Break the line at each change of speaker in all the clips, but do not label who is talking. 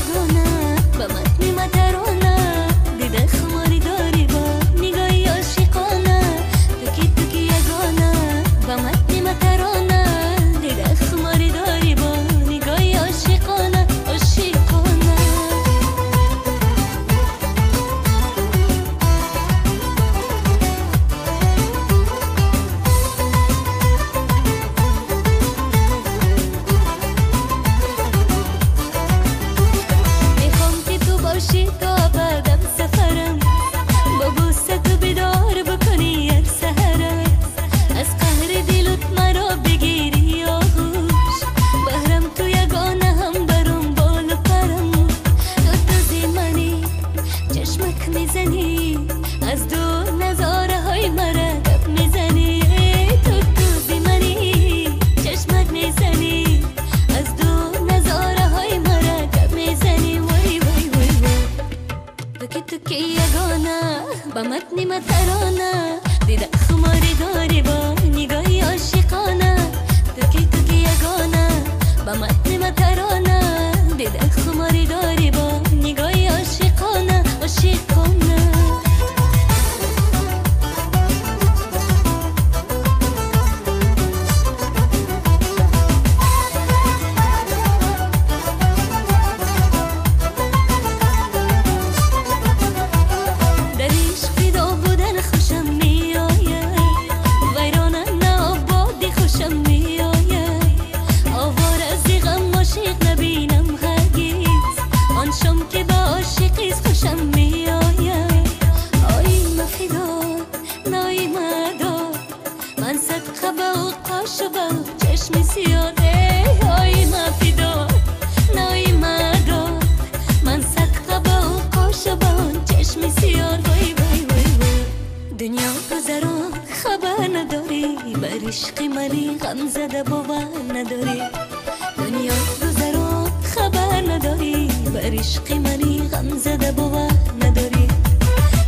یگانه با متن مترانه دیده خماری داری با نگاهی عاشقانه توکی یگانه با متن مترانه دیده خماری داری با نگاهی عاشقانه عاشقانه از دور نظاره های مرا دب میزنی تو زمانی چشمک میزنی از دور نظاره های مرا دب میزنی وای وای وای وای توکی یگانه با متن مترانه دیده خماری داری با نگاهی عاشقانه توکی یگانه با متن مترانه دیده خماری داری با نگاهی عاشقانه عاشقانه من صدقه با قاش و با چشم سیاده های ما فدا نای مدار من صدقه با قاش و با چشم سیاد وای وای وای وای دنیا گذران خبر نداری بر عشق منی غم زده باور نداری دنیا گذران خبر نداری بر عشق منی غم زده باور نداری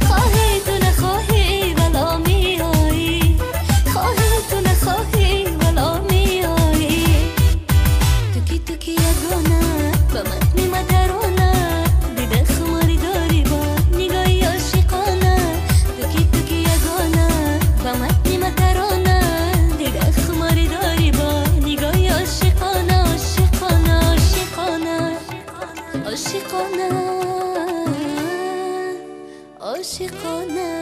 خواهی تو نخواهی ولا میایی خواهی تو نخواهی ولا میایی توکی یگانه با متن مترانه دیده خماری داری با نگاهی عاشقانه توکی یگانه با متن مترانه دیده خماری داری با نگاهی عاشقانه عاشقانه عاشقانه عاشقانه عاشقانه